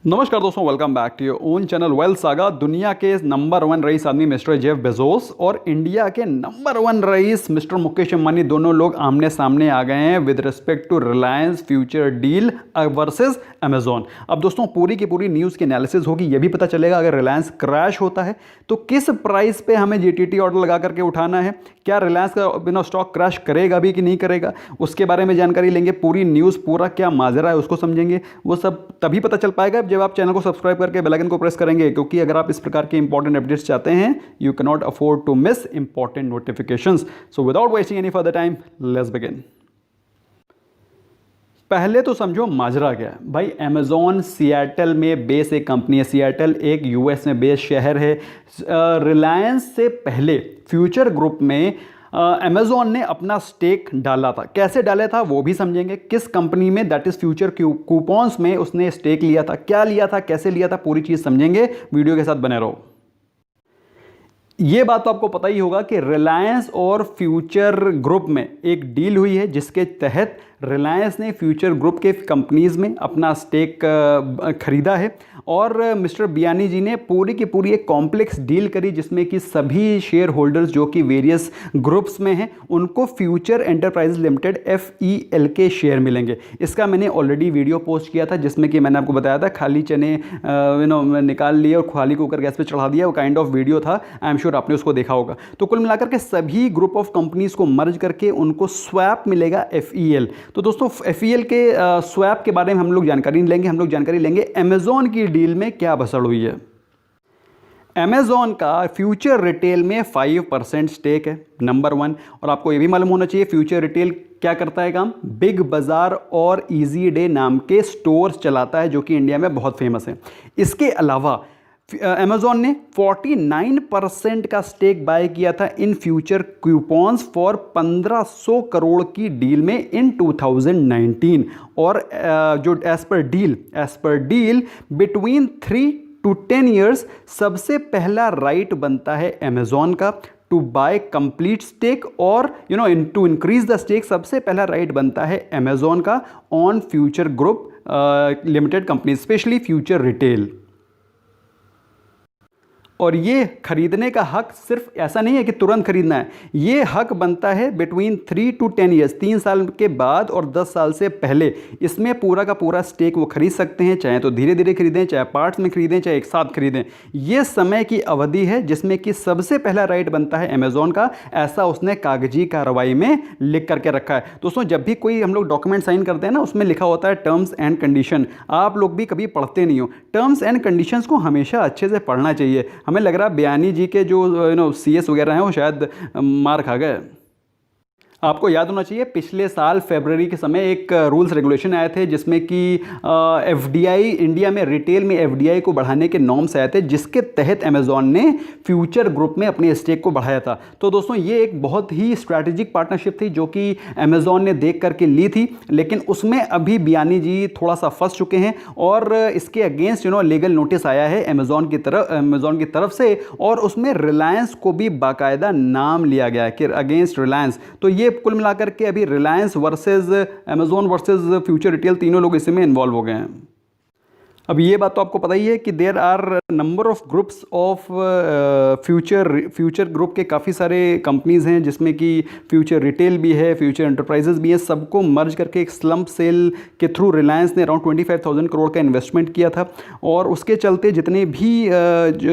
नमस्कार दोस्तों, welcome back to your own channel wealth saga. दुनिया के नंबर 1 रईस आदमी मिस्टर जेफ बेजोस और इंडिया के नंबर 1 रईस मिस्टर मुकेश अंबानी दोनों लोग आमने सामने आ गए हैं with respect to Reliance Future deal versus Amazon. अब दोस्तों पूरी की पूरी न्यूज़ की एनालिसिस होगी, ये भी पता चलेगा अगर रिलायंस क्रैश होता है तो किस प्राइस पे हमें जीटीटी ऑर्डर लगा करके उठाना है, क्या रिलायंस का स्टॉक क्रैश करेगा भी कि नहीं करेगा, उसके बारे में जानकारी लेंगे। पूरी न्यूज़, पूरा क्या माजरा है उसको समझेंगे। वो सब तभी पता चल पाएगा जब आप चैनल को सब्सक्राइब करके बेल आइकन को प्रेस करेंगे, क्योंकि अगर आप इस प्रकार के इंपॉर्टेंट अपडेट्स चाहते हैं you can not afford to miss important notifications. So without wasting any further time let's begin. पहले तो समझो माजरा क्या है भाई। अमेजॉन सिएटल में बेस एक कंपनी है, सिएटल एक यूएस में बेस शहर है। रिलायंस से पहले फ्यूचर ग्रुप में अमेजॉन ने अपना स्टेक डाला था। कैसे डाला था वो भी समझेंगे, किस कंपनी में, दैट इज फ्यूचर कूपन्स में उसने स्टेक लिया था, क्या लिया था, कैसे लिया था, पूरी चीज़ समझेंगे। वीडियो के साथ बने रहो। ये बात तो आपको पता ही होगा कि रिलायंस और फ्यूचर ग्रुप में एक डील हुई है जिसके तहत रिलायंस ने फ्यूचर ग्रुप के कंपनीज़ में अपना स्टेक खरीदा है और मिस्टर बियानी जी ने पूरी की पूरी एक कॉम्प्लेक्स डील करी जिसमें कि सभी शेयर होल्डर्स जो कि वेरियस ग्रुप्स में हैं उनको फ्यूचर एंटरप्राइजेज लिमिटेड FEL के शेयर मिलेंगे। इसका मैंने ऑलरेडी वीडियो पोस्ट किया था जिसमें कि मैंने आपको बताया था खाली चने निकाल लिए और खाली कुकर गैस पे चढ़ा दिया, वो काइंड ऑफ वीडियो था। आई एम श्योर आपने उसको देखा होगा। तो कुल मिलाकर के सभी ग्रुप ऑफ कंपनीज को मर्ज करके उनको स्वैप मिलेगा FEL। तो दोस्तों FEL के स्वैप के बारे में हम लोग जानकारी लेंगे। हम लोग जानकारी लेंगे अमेजॉन की डील में क्या भसड़ हुई है। अमेजॉन का फ्यूचर रिटेल में 5% स्टेक है, नंबर 1। और आपको ये भी मालूम होना चाहिए फ्यूचर रिटेल क्या करता है काम, बिग बाजार और इजी डे नाम के स्टोर्स चलाता है जो कि इंडिया में बहुत फेमस है। इसके अलावा अमेजॉन ने 49% का स्टेक बाय किया था in future coupons for 1500 crore की डील में इन 2019। और जो as per deal between 3 to 10 years सबसे पहला राइट बनता है अमेजॉन का टू बाय कंप्लीट स्टेक और टू इंक्रीज द स्टेक। सबसे पहला राइट बनता है अमेजॉन का on future group limited company, specially future retail. और ये खरीदने का हक सिर्फ ऐसा नहीं है कि तुरंत खरीदना है, ये हक बनता है बिटवीन 3 to 10 ईयर्स, 3 साल के बाद और 10 साल से पहले। इसमें पूरा का पूरा स्टेक वो खरीद सकते हैं, चाहे तो धीरे धीरे खरीदें, चाहे पार्ट्स में खरीदें, चाहे एक साथ खरीदें। ये समय की अवधि है जिसमें कि सबसे पहला राइट बनता है अमेजॉन का। ऐसा उसने कागजी कार्रवाई में लिख करके रखा है। दोस्तों जब भी कोई हम लोग डॉक्यूमेंट साइन करते हैं ना, उसमें लिखा होता है टर्म्स एंड कंडीशन। आप लोग भी कभी पढ़ते नहीं हो, टर्म्स एंड कंडीशंस को हमेशा अच्छे से पढ़ना चाहिए। हमें लग रहा है बियानी जी के जो CS वगैरह हैं वो शायद मार खा गए। आपको याद होना चाहिए पिछले साल फरवरी के समय एक रूल्स रेगुलेशन आए थे जिसमें कि FDI इंडिया में रिटेल में FDI को बढ़ाने के नॉर्म्स आए थे, जिसके तहत अमेजॉन ने फ्यूचर ग्रुप में अपने स्टेक को बढ़ाया था। तो दोस्तों ये एक बहुत ही स्ट्रैटेजिक पार्टनरशिप थी जो कि अमेजॉन ने देख करके ली थी, लेकिन उसमें अभी बियानी जी थोड़ा सा फंस चुके हैं और इसके अगेंस्ट लीगल नोटिस आया है अमेजॉन की तरफ से, और उसमें रिलायंस को भी बाकायदा नाम लिया गया है कि अगेंस्ट रिलायंस। तो ये कुल मिलाकर के अभी Reliance versus Amazon versus future retail तीनों लोग इसमें इन्वॉल्व हो गए हैं। अब ये बात तो आपको पता ही है कि there are number of groups of Future Group के काफ़ी सारे कंपनीज़ हैं जिसमें कि फ्यूचर रिटेल भी है, फ्यूचर एंटरप्राइजेज भी है। सबको मर्ज करके एक स्लम्प सेल के थ्रू रिलायंस ने अराउंड 25,000 करोड़ का इन्वेस्टमेंट किया था। और उसके चलते जितने भी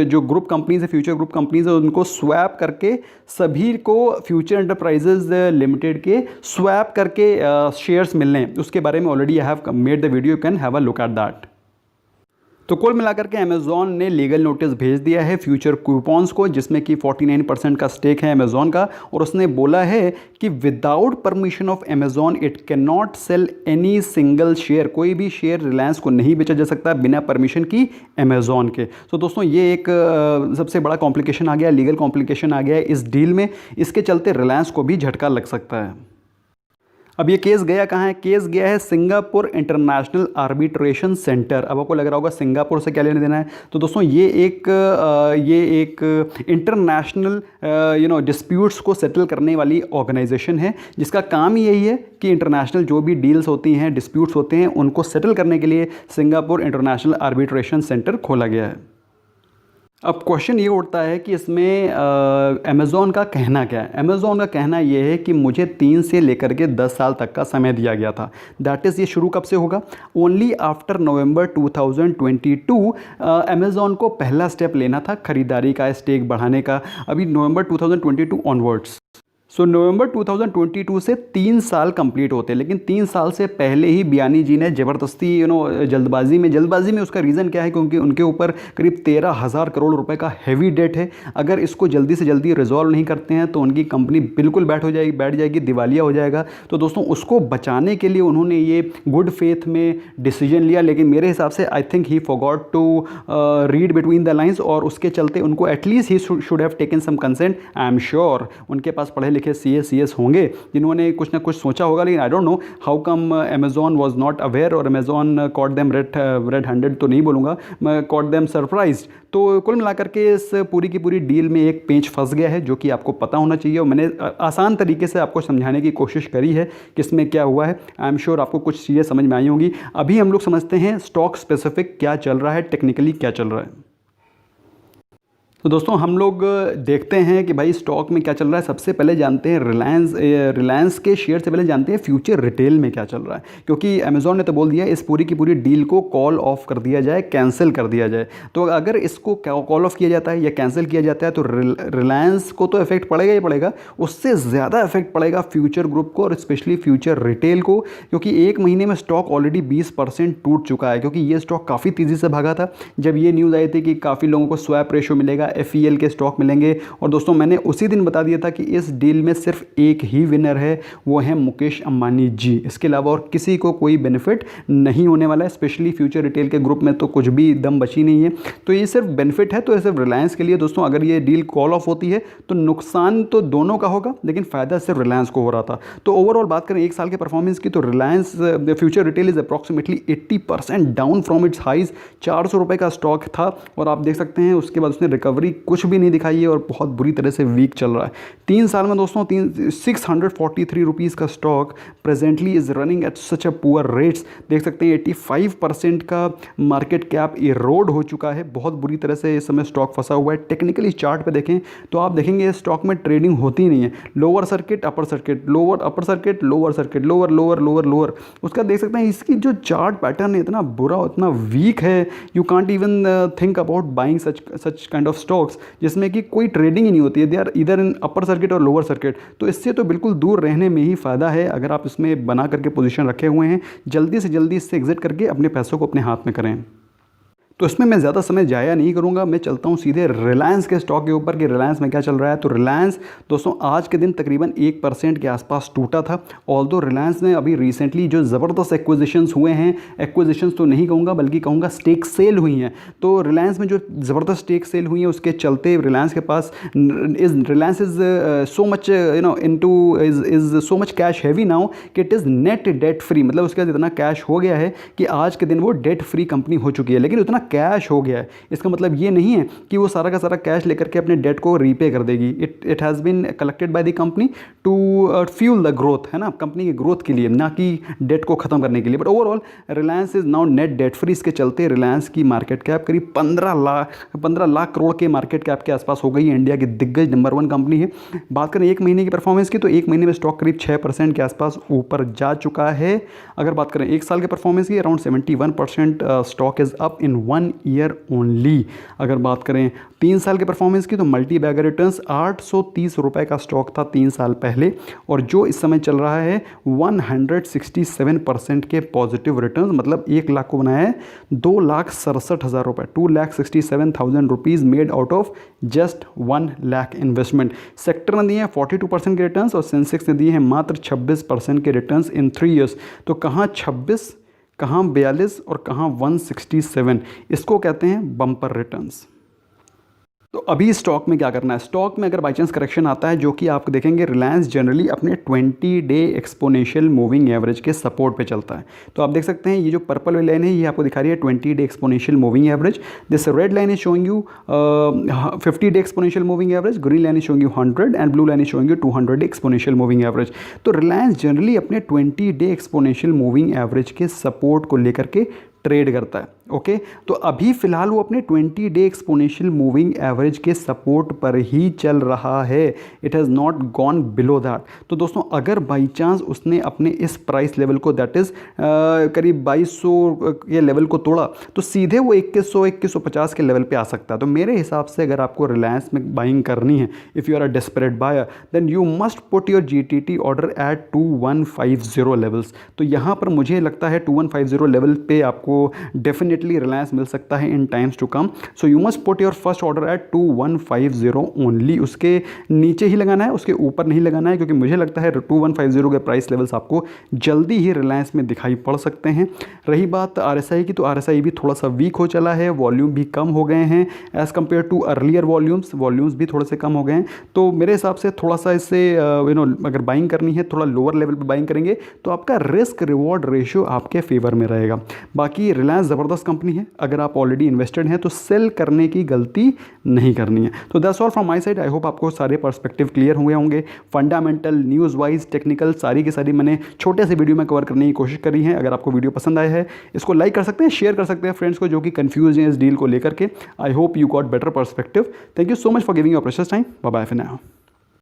जो ग्रुप कंपनीज़ है, फ्यूचर ग्रुप कंपनीज़ है, उनको स्वैप करके सभी को फ्यूचर एंटरप्राइजेज लिमिटेड के स्वैप करके शेयर्स मिलने हैं। उसके बारे में already I have made the video, you can have a look at that. तो कुल मिलाकर के अमेजॉन ने लीगल नोटिस भेज दिया है फ्यूचर कूपन्स को जिसमें कि 49% का स्टेक है अमेजॉन का, और उसने बोला है कि without permission of Amazon it can not sell any single share. कोई भी शेयर रिलायंस को नहीं बेचा जा सकता बिना परमिशन की अमेजॉन के। तो दोस्तों ये एक सबसे बड़ा कॉम्प्लिकेशन आ गया, लीगल कॉम्प्लिकेशन आ गया है इस डील में। इसके चलते रिलायंस को भी झटका लग सकता है। अब ये केस गया कहाँ है? केस गया है सिंगापुर इंटरनेशनल आर्बिट्रेशन सेंटर। अब आपको लग रहा होगा सिंगापुर से क्या लेने देना है, तो दोस्तों ये एक इंटरनेशनल डिस्प्यूट्स को सेटल करने वाली ऑर्गेनाइजेशन है, जिसका काम ही यही है कि इंटरनेशनल जो भी डील्स होती हैं, डिस्प्यूट्स होते हैं, उनको सेटल करने के लिए सिंगापुर इंटरनेशनल आर्बिट्रेशन सेंटर खोला गया है। अब क्वेश्चन ये उठता है कि इसमें अमेज़ॉन का कहना क्या है? अमेज़ॉन का कहना ये है कि मुझे 3 से लेकर के 10 साल तक का समय दिया गया था। दैट इज़ ये शुरू कब से होगा? ओनली आफ्टर नवंबर 2022 अमेज़ॉन को पहला स्टेप लेना था खरीदारी का, स्टेक बढ़ाने का, अभी नवंबर 2022 ऑनवर्ड्स। सो नवंबर 2022 से 3 साल कंप्लीट होते हैं, लेकिन 3 साल से पहले ही बियानी जी ने ज़बरदस्ती जल्दबाजी में उसका रीज़न क्या है? क्योंकि उनके ऊपर करीब 13,000 करोड़ रुपए का हैवी डेट है। अगर इसको जल्दी से जल्दी रिजॉल्व नहीं करते हैं तो उनकी कंपनी बिल्कुल बैठ जाएगी, दिवालिया हो जाएगा। तो दोस्तों उसको बचाने के लिए उन्होंने ये गुड फेथ में डिसीजन लिया, लेकिन मेरे हिसाब से I think he forgot to read between the lines, और उसके चलते उनको at least he should have taken some consent. I am sure उनके पास पढ़े लिखे CS होंगे जिन्होंने कुछ ना कुछ सोचा होगा, लेकिन I don't know how come Amazon was not aware, और Amazon caught them red handed तो नहीं बोलूँगा, मैं कॉट देम सरप्राइज्ड। तो कुल मिलाकर के इस पूरी की पूरी डील में एक पेंच फंस गया है, जो कि आपको पता होना चाहिए, और मैंने आसान तरीके से आपको समझाने की कोशिश करी है कि इसमें क्या हुआ है। आई एम श्योर आपको कुछ चीज़ें समझ में आई होंगी। अभी हम लोग समझते हैं स्टॉक स्पेसिफिक क्या चल रहा है, टेक्निकली क्या चल रहा है। तो दोस्तों हम लोग देखते हैं कि भाई स्टॉक में क्या चल रहा है। सबसे पहले जानते हैं रिलायंस के शेयर से पहले जानते हैं फ्यूचर रिटेल में क्या चल रहा है, क्योंकि अमेज़ॉन ने तो बोल दिया इस पूरी की पूरी डील को कॉल ऑफ कर दिया जाए, कैंसिल कर दिया जाए। तो अगर इसको कॉल ऑफ किया जाता है या कैंसिल किया जाता है तो रिलायंस को तो इफेक्ट पड़ेगा ही पड़ेगा, उससे ज़्यादा इफेक्ट पड़ेगा फ्यूचर ग्रुप को और स्पेशली फ्यूचर रिटेल को, क्योंकि एक महीने में स्टॉक ऑलरेडी 20% टूट चुका है, क्योंकि ये स्टॉक काफ़ी तेज़ी से भागा था। जब ये न्यूज़ आई थी कि काफ़ी लोगों को स्वैप रेशो मिलेगा, FEL के स्टॉक मिलेंगे, और दोस्तों मैंने उसी दिन बता दिया था कि इस डील में सिर्फ एक ही विनर है, वो है मुकेश अंबानी जी। इसके अलावा और किसी को कोई बेनिफिट नहीं होने वाला है। स्पेशली फ्यूचर रिटेल के ग्रुप में तो कुछ भी दम बची नहीं है, तो ये सिर्फ बेनिफिट है तो ये सिर्फ रिलायंस के लिए। दोस्तों अगर ये डील कॉल ऑफ होती है तो नुकसान तो दोनों का होगा, लेकिन फ़ायदा सिर्फ रिलायंस को हो रहा था। तो ओवरऑल बात करें एक साल के परफॉर्मेंस की, तो Reliance Future Retail is approximately 80% down from its highs. 400 रुपये का स्टॉक था और आप देख सकते हैं उसके बाद उसने रिकवरी कुछ भी नहीं दिखाई है और बहुत बुरी तरह से वीक चल रहा है। 3 साल में दोस्तों 643 रुपीज़ का stock presently is running at such a poor rates. देख सकते हैं 85% का मार्केट कैप इरोड हो चुका है, बहुत बुरी तरह से इस समय स्टॉक फंसा हुआ है। टेक्निकली चार्ट पे देखें तो आप देखेंगे स्टॉक में ट्रेडिंग होती नहीं है, lower circuit upper circuit, lower upper circuit, lower circuit, lower lower lower lower. उसका देख सकते हैं इसकी जो चार्ट पैटर्न है इतना बुरा, इतना वीक है, you can't even think about buying such kind of stocks जिसमें कि कोई ट्रेडिंग ही नहीं होती है। दे आर इधर इन अपर सर्किट और लोअर सर्किट। तो इससे तो बिल्कुल दूर रहने में ही फ़ायदा है। अगर आप इसमें बना करके पोजीशन रखे हुए हैं, जल्दी से जल्दी इससे एग्जिट करके अपने पैसों को अपने हाथ में करें। तो इसमें मैं ज़्यादा समय जाया नहीं करूंगा, मैं चलता हूं सीधे रिलायंस के स्टॉक के ऊपर कि रिलायंस में क्या चल रहा है। तो रिलायंस दोस्तों आज के दिन तकरीबन 1% के आसपास टूटा था। ऑल्दो रिलायंस ने अभी रिसेंटली जो ज़बरदस्त एक्विजिशंस हुए हैं, एक्विजिशंस तो नहीं कहूँगा बल्कि कहूँगा स्टेक सेल हुई हैं। तो रिलायंस में जो ज़बरदस्त स्टेक सेल हुई हैं उसके चलते रिलायंस के पास Reliance is so much is so much cash heavy now कि it is net debt free. मतलब उसके बाद इतना कैश हो गया है कि आज के दिन वो डेट फ्री कंपनी हो चुकी है। लेकिन उतना कैश हो गया है इसका मतलब ये नहीं है कि वो सारा का सारा कैश लेकर के अपने डेट को रीपे कर देगी। It has been collected by the company to fuel the growth, है ना, कंपनी की ग्रोथ के लिए, ना कि डेट को ख़त्म करने के लिए। But overall Reliance is now net debt free. इसके चलते रिलायंस की मार्केट कैप करीब 15 लाख करोड़ के मार्केट कैप के आसपास हो गई है। इंडिया की दिग्गज नंबर 1 कंपनी है। बात करें एक महीने की परफॉर्मेंस की, तो एक महीने में स्टॉक करीब 6% के आसपास ऊपर जा चुका है। अगर बात करें एक साल के परफॉर्मेंस की, around 71% stock is up in 1 year only. अगर बात करें 3 साल के परफॉर्मेंस की, तो मल्टी बैगर रिटर्न्स 830 रुपए का स्टॉक था 3 साल पहले, और जो इस समय चल रहा है 167% के पॉजिटिव रिटर्न्स, मतलब 1 लाख को बनाया है 2,67,000 रुपये, 2,67,000 rupees made out of just 1 lakh investment. Sector ने दिए हैं 42% के रिटर्न्स और सेंसेक्स ने दिए हैं मात्र 26% के रिटर्न्स इन 3 ईयर्स। तो कहाँ 26, कहाँ 42 और कहाँ 167, इसको कहते हैं बम्पर रिटर्न्स। तो अभी स्टॉक में क्या करना है, स्टॉक में अगर बाई चांस करेक्शन आता है, जो कि आप देखेंगे रिलायंस जनरली अपने 20 डे एक्सपोनेंशियल मूविंग एवरेज के सपोर्ट पे चलता है। तो आप देख सकते हैं ये जो पर्पल वाली लाइन है ये आपको दिखा रही है 20 day exponential moving average. This red line is showing you 50 day exponential moving average, green line is showing you 100 and blue line is showing you 200 day exponential moving average. तो Reliance generally अपने 20 day exponential moving average के support को लेकर के trade करता है। Okay तो अभी फिलहाल वो अपने 20 डे एक्सपोनेंशियल मूविंग एवरेज के सपोर्ट पर ही चल रहा है, it has not gone below that. तो दोस्तों अगर बाई चांस उसने अपने इस प्राइस लेवल को दैट इज़ करीब 2200 ये लेवल को तोड़ा तो सीधे वो 2100-2150 के लेवल पे आ सकता है। तो मेरे हिसाब से अगर आपको रिलायंस में बाइंग करनी है, if you are a desperate buyer, then you must put your GTT order at 2150 levels. तो यहाँ पर मुझे लगता है 2150 लेवल पे आपको डेफिनेटली रिलायंस मिल सकता है in times to come. So you must put your first order at 2150 only. उसके नीचे ही लगाना है, उसके ऊपर नहीं लगाना है, क्योंकि मुझे लगता है 2150 के प्राइस लेवल्स आपको जल्दी ही रिलायंस में दिखाई पड़ सकते हैं। रही बात RSI की, तो RSI भी थोड़ा सा वीक हो चला है, वॉल्यूम भी कम हो गए हैं as compare to earlier volumes भी थोड़े से कम हो गए हैं। तो मेरे हिसाब से थोड़ा सा इससे अगर बाइंग करनी है थोड़ा लोअर लेवल पर बाइंग करेंगे तो आपका रिस्क रिवॉर्ड रेशियो आपके फेवर में रहेगा। बाकी रिलायंस ज़बरदस्त कंपनी है, अगर आप ऑलरेडी इन्वेस्टेड हैं तो सेल करने की गलती नहीं करनी है। तो that's all from my side. I hope आपको सारे पर्सपेक्टिव क्लियर हुए होंगे। फंडामेंटल, न्यूज़ वाइज, टेक्निकल सारी की सारी मैंने छोटे से वीडियो में कवर करने की कोशिश करी है। अगर आपको वीडियो पसंद आया है इसको लाइक कर सकते हैं, शेयर कर सकते हैं फ्रेंड्स को जो कि कन्फ्यूज हैं इस डील को लेकर के। I hope you got better perspective. Thank you so much for giving your precious time. Bye bye for now.